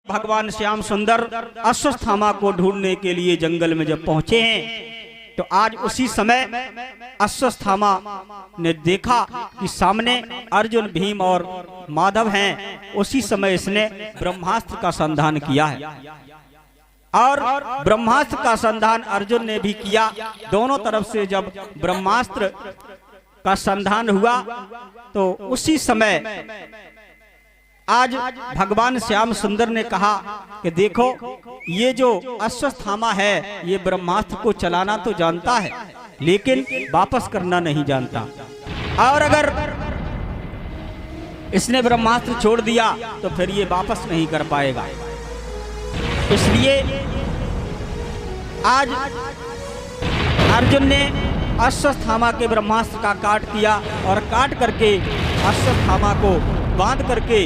भगवान श्याम सुंदर अश्वत्थामा को ढूंढने के लिए जंगल में जब पहुंचे हैं तो आज उसी समय अश्वत्थामा ने देखा कि सामने अर्जुन, भीम और माधव हैं। उसी समय इसने ब्रह्मास्त्र का संधान किया है और ब्रह्मास्त्र का संधान अर्जुन ने भी किया। दोनों तरफ से जब ब्रह्मास्त्र का संधान हुआ तो उसी समय आज भगवान श्याम सुंदर ने कहा कि देखो, ये जो अश्वत्थामा है ये ब्रह्मास्त्र को चलाना तो जानता है लेकिन वापस करना नहीं जानता, और अगर इसने ब्रह्मास्त्र छोड़ दिया तो फिर ये वापस नहीं कर पाएगा। इसलिए आज अर्जुन ने अश्वत्थामा के ब्रह्मास्त्र का काट किया और काट करके अश्वत्थामा को बांध करके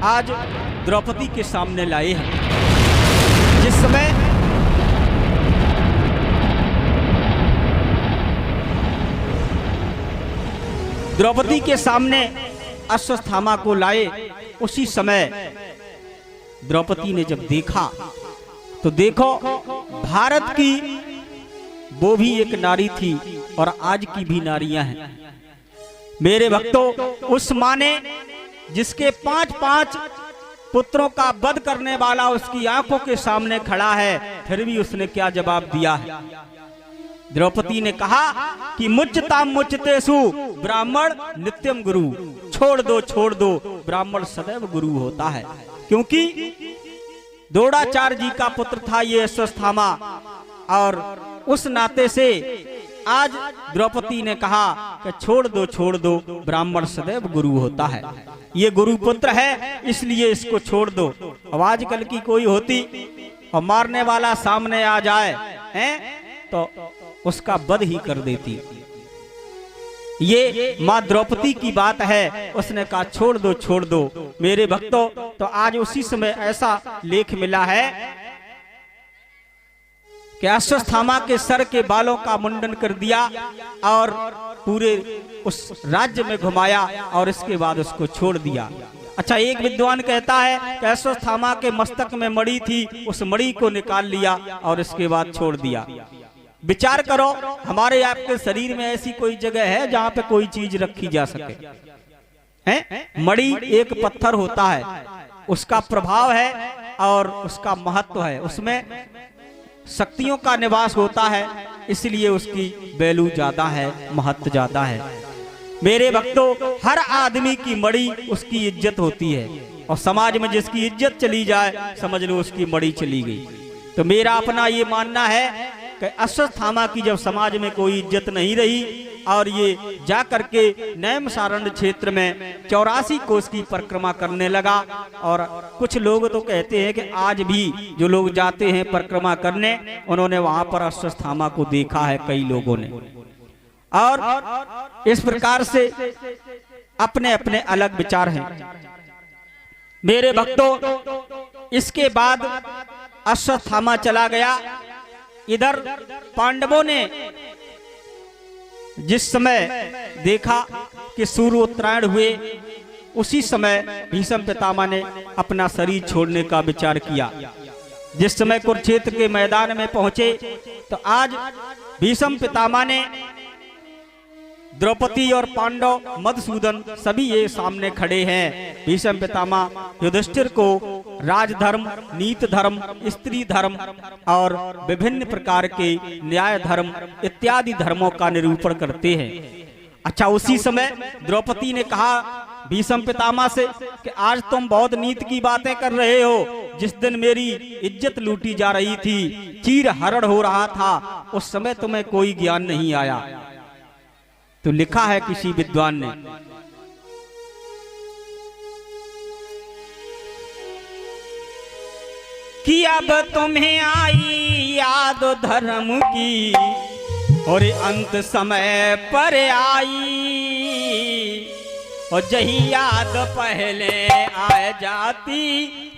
आज द्रौपदी के सामने लाए हैं। जिस समय द्रौपदी के सामने अश्वत्थामा को लाए, उसी समय द्रौपदी ने जब देखा तो देखो, भारत की वो भी एक नारी थी और आज की भी नारियां हैं। मेरे भक्तों, उस माँ ने जिसके 5-5 पुत्रों का वध करने वाला उसकी आंखों के सामने खड़ा है, फिर भी उसने क्या जवाब दिया है? द्रौपदी ने कहा कि मुच्यताम मुच्यतेषु ब्राह्मण नित्यम गुरु, छोड़ दो ब्राह्मण सदैव गुरु होता है। क्योंकि द्रोणाचार्य जी का पुत्र था ये अश्वत्थामा, और उस नाते से आज द्रौपदी ने कहा कि छोड़ दो ब्राह्मण सदैव गुरु होता है। ये गुरु पुत्र है इसलिए इसको छोड़ दो। अब आजकल की कोई होती और मारने वाला सामने आ जाए हैं तो उसका वध ही कर देती। ये माँ द्रौपदी की बात है, उसने कहा छोड़ दो मेरे भक्तों। तो आज उसी समय ऐसा लेख मिला है कि अश्वत्थामा के सर के बालों का मुंडन कर दिया और पूरे उस राज्य में घुमाया और इसके बाद उसको छोड़ दिया। अच्छा, एक विद्वान कहता है कि अश्वत्थामा के मस्तक में मणि थी, उस मणि को निकाल लिया और इसके बाद छोड़ दिया। विचार करो, हमारे आपके शरीर में ऐसी कोई जगह है जहाँ पे कोई चीज रखी जा सके? हैं? मणि एक पत्थर होता है, उसका प्रभाव है और उसका महत्व है, उसमें शक्तियों का निवास होता है, इसलिए उसकी वैल्यू ज्यादा है, महत्व ज्यादा है। मेरे भक्तों, हर आदमी की मणि उसकी इज्जत होती है, और समाज में जिसकी इज्जत चली जाए समझ लो उसकी मणि चली गई। तो मेरा अपना ये मानना है कि अश्वत्थामा की जब समाज में कोई इज्जत नहीं रही और ये जा करके नैमिषारण्य क्षेत्र में 84 कोस की परिक्रमा करने लगा, और कुछ लोग तो कहते हैं कि आज भी जो लोग जाते हैं परिक्रमा करने, उन्होंने वहां पर अश्वत्थामा को देखा है कई लोगों ने। और इस प्रकार से अपने अपने अलग विचार हैं। मेरे भक्तों, इसके बाद अश्वत्थामा चला गया। इधर पांडवों ने जिस समय देखा कि सूर्य उत्तरायण हुए, उसी समय भीष्म पितामह ने अपना शरीर छोड़ने का विचार किया। जिस समय कुरुक्षेत्र के मैदान में पहुंचे तो आज भीष्म पितामह ने द्रौपदी और पांडव, मधुसूदन सभी ये सामने खड़े हैं। भीष्म पितामह युधिष्ठिर को राजधर्म, नीत धर्म, स्त्री धर्म और विभिन्न प्रकार के न्याय धर्म इत्यादि धर्मों का निरूपण करते हैं। अच्छा, उसी समय द्रौपदी ने कहा भीष्म पितामह से कि आज तुम बहुत नीत की बातें कर रहे हो। जिस दिन मेरी इज्जत लूटी जा रही थी, चीर हरण हो रहा था, उस समय तुम्हें कोई ज्ञान नहीं आया। तो लिखा है किसी विद्वान ने कि अब तुम्हें आई याद धर्म की और अंत समय पर आई, और जही याद पहले आ जाती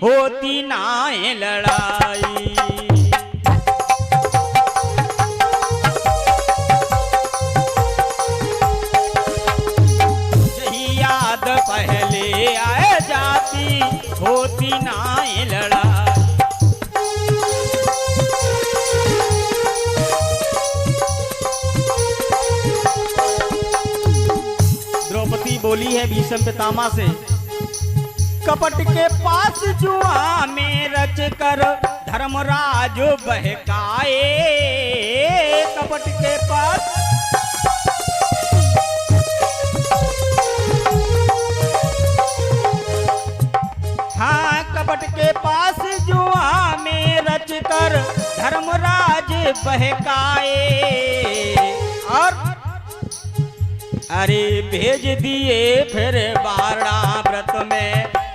होती ना लड़ाई। पहले आए जाती होती ना लड़ाई। बोली है भीष्म पितामह से, कपट के पास जुआ में रच कर धर्मराज बहकाए। कपट के पास हाँ, कपट के पास जुआ में रच कर धर्मराज बहकाए। और अरे भेज दिए फिर बारह व्रत में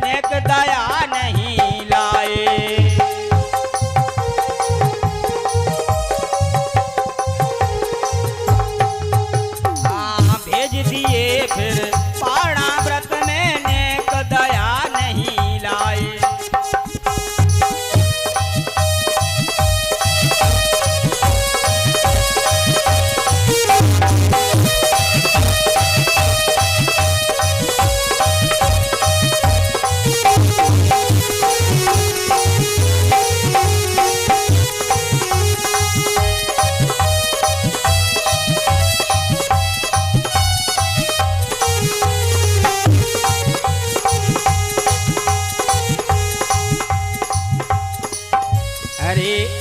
एक दया नहीं लाए। हाँ, भेज दिए फिर बारह व्रत में एक दया नहीं लाए।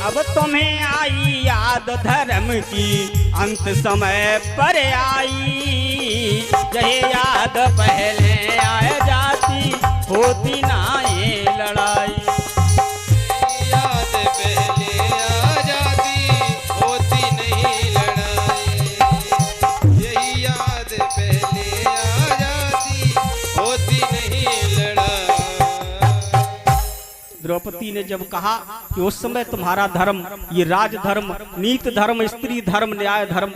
अब तुम्हें आई याद धर्म की अंत समय पर आई। यही याद पहले आ जाती होती ना ये लड़ाई। याद पहले आ जाती होती नहीं लड़ाई। यही याद पहले आ जाती होती नहीं लड़ाई। द्रौपदी ने जब कहा कि उस समय तुम्हारा धर्म, ये राज धर्म, नीत धर्म, स्त्री धर्म, न्याय धर्म,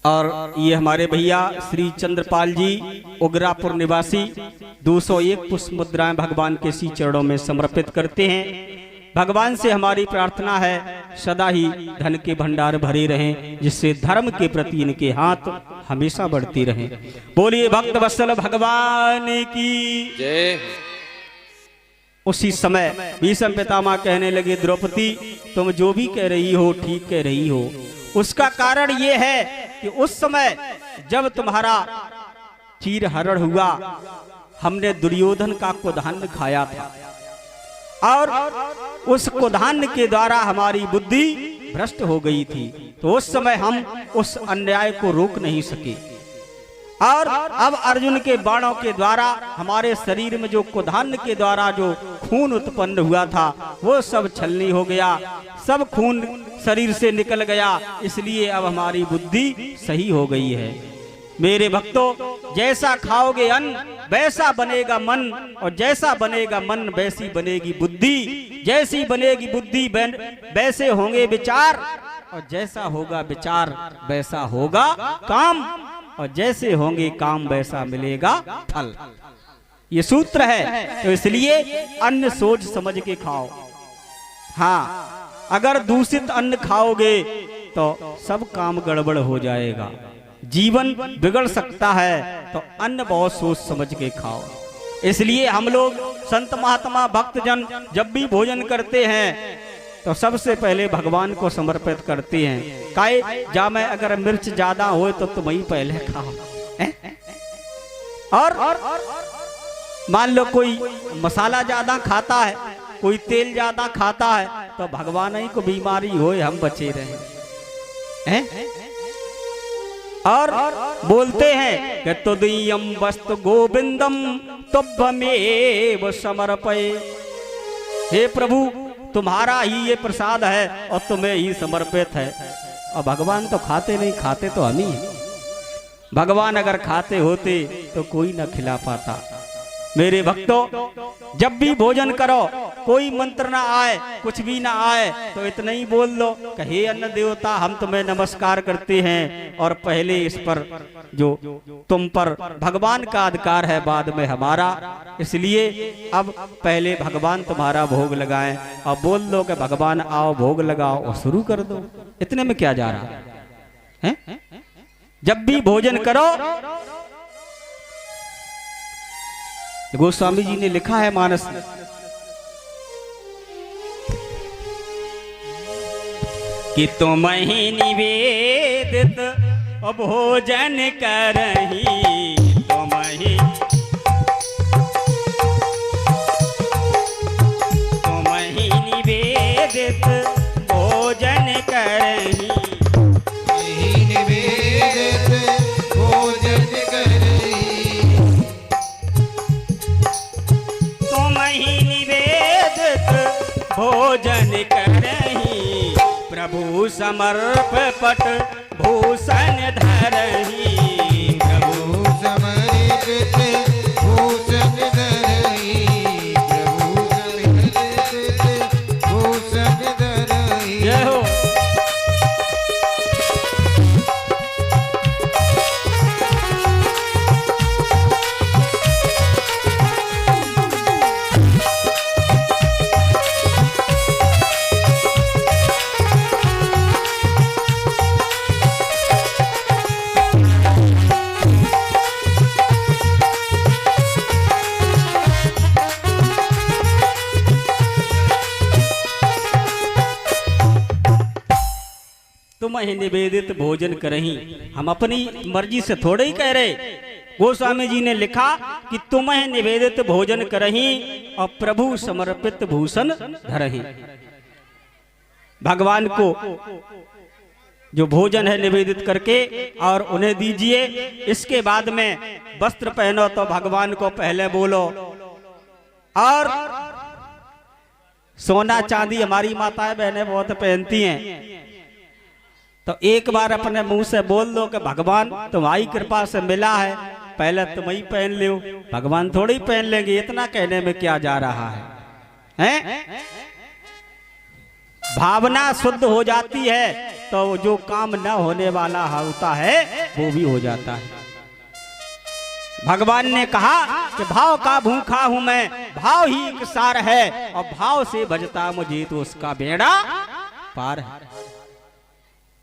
और ये हमारे भैया श्री चंद्रपाल जी उग्रापुर निवासी 201 पुष्प मुद्राएं भगवान के सी चरणों में समर्पित करते हैं। भगवान से हमारी प्रार्थना है सदा ही धन के भंडार भरे रहें, जिससे धर्म के प्रति इनके हाथ हमेशा बढ़ती रहें। बोलिए भक्त वत्सल भगवान की जय। उसी समय भीष्म पितामह कहने लगे, द्रौपदी तुम जो भी कह रही हो ठीक कह रही हो। उसका कारण ये है कि उस समय जब तुम्हारा चीरहरण हुआ, हमने दुर्योधन का कुधान्य खाया था और उस कुधान्य के द्वारा हमारी बुद्धि भ्रष्ट हो गई थी। तो उस समय हम उस अन्याय को रोक नहीं सके और अब अर्जुन के बाणों के द्वारा हमारे शरीर में जो कुधान्य के द्वारा जो खून उत्पन्न हुआ था वो सब छलनी हो गया, सब खून शरीर से निकल गया। इसलिए अब हमारी बुद्धि सही हो गई है। मेरे भक्तों, जैसा खाओगे अन्न वैसा बनेगा मन, और जैसा बनेगा मन वैसी बनेगी बुद्धि। जैसी बनेगी बुद्धि वैसे होंगे विचार, और जैसा होगा विचार वैसा होगा काम, और जैसे होंगे काम वैसा मिलेगा फल। ये सूत्र है। तो इसलिए अन्न सोच समझ के खाओ। हाँ, अगर दूषित अन्न खाओगे तो सब काम गड़बड़ हो जाएगा, जीवन बिगड़ सकता है। तो अन्न बहुत सोच समझ के खाओ। इसलिए हम लोग संत महात्मा भक्तजन जब भी भोजन करते हैं तो सबसे पहले भगवान को समर्पित करते हैं। काहे जा मैं अगर मिर्च ज्यादा हो तो तुम ही पहले खाओ। और मान लो कोई मसाला ज्यादा खाता है, कोई तेल ज्यादा खाता है, तो भगवान ही को बीमारी हो हम बचे रहे। और बोलते हैं कि तुदीयम वस्तु गोविंदम तुभ्यमेव समर्पये। हे प्रभु, तुम्हारा ही ये प्रसाद है और तुम्हें ही समर्पित है। और भगवान तो खाते नहीं, खाते तो हम ही हैं। भगवान अगर खाते होते तो कोई न खिला पाता। मेरे भक्तों, जब भी भोजन करो, कोई मंत्र ना आए, कुछ भी ना आए, तो इतना ही बोल लो कि हे अन्न देवता, हम तुम्हें नमस्कार करते हैं। और पहले इस पर जो तुम पर भगवान का अधिकार है, बाद में हमारा। इसलिए अब पहले भगवान तुम्हारा भोग लगाएं और बोल दो कि भगवान आओ भोग लगाओ, और शुरू कर दो। इतने में क्या जा रहा है? जब भी भोजन करो, गोस्वामी जी ने लिखा है मानस कि तुम ही निवेदित भोजन करही, तुम ही निवेदित भोजन करही, यही निवेदित भोजन करही, तुम ही निवेदित भोजन करही, प्रभु समर्प पट भूषण धरही, प्रभु समर्पित भूषण धरही, प्रभु समर्पित भूषण धरही। जय हो। तुम ही निवेदित भोजन करही, हम अपनी मर्जी से थोड़े ही कह रहे। गोस्वामी जी ने लिखा कि तुम ही निवेदित भोजन करही और प्रभु समर्पित भूषण धरही। भगवान को जो भोजन है निवेदित करके और उन्हें दीजिए। इसके बाद में वस्त्र पहनो तो भगवान को पहले बोलो। और सोना चांदी हमारी माताएं बहनें बहुत पहनती हैं, तो एक बार अपने मुंह से बोल दो कि भगवान तुम्हारी कृपा से मिला है, पहले तुम ही पहन लो, भगवान थोड़ी पहन लेंगे। इतना कहने में क्या जा रहा है, हैं? भावना शुद्ध हो जाती है तो जो काम न होने वाला होता है वो भी हो जाता है। भगवान ने कहा कि भाव का भूखा हूं मैं, भाव ही एक सार है, और भाव से भजता मुझे तो उसका बेड़ा पार है।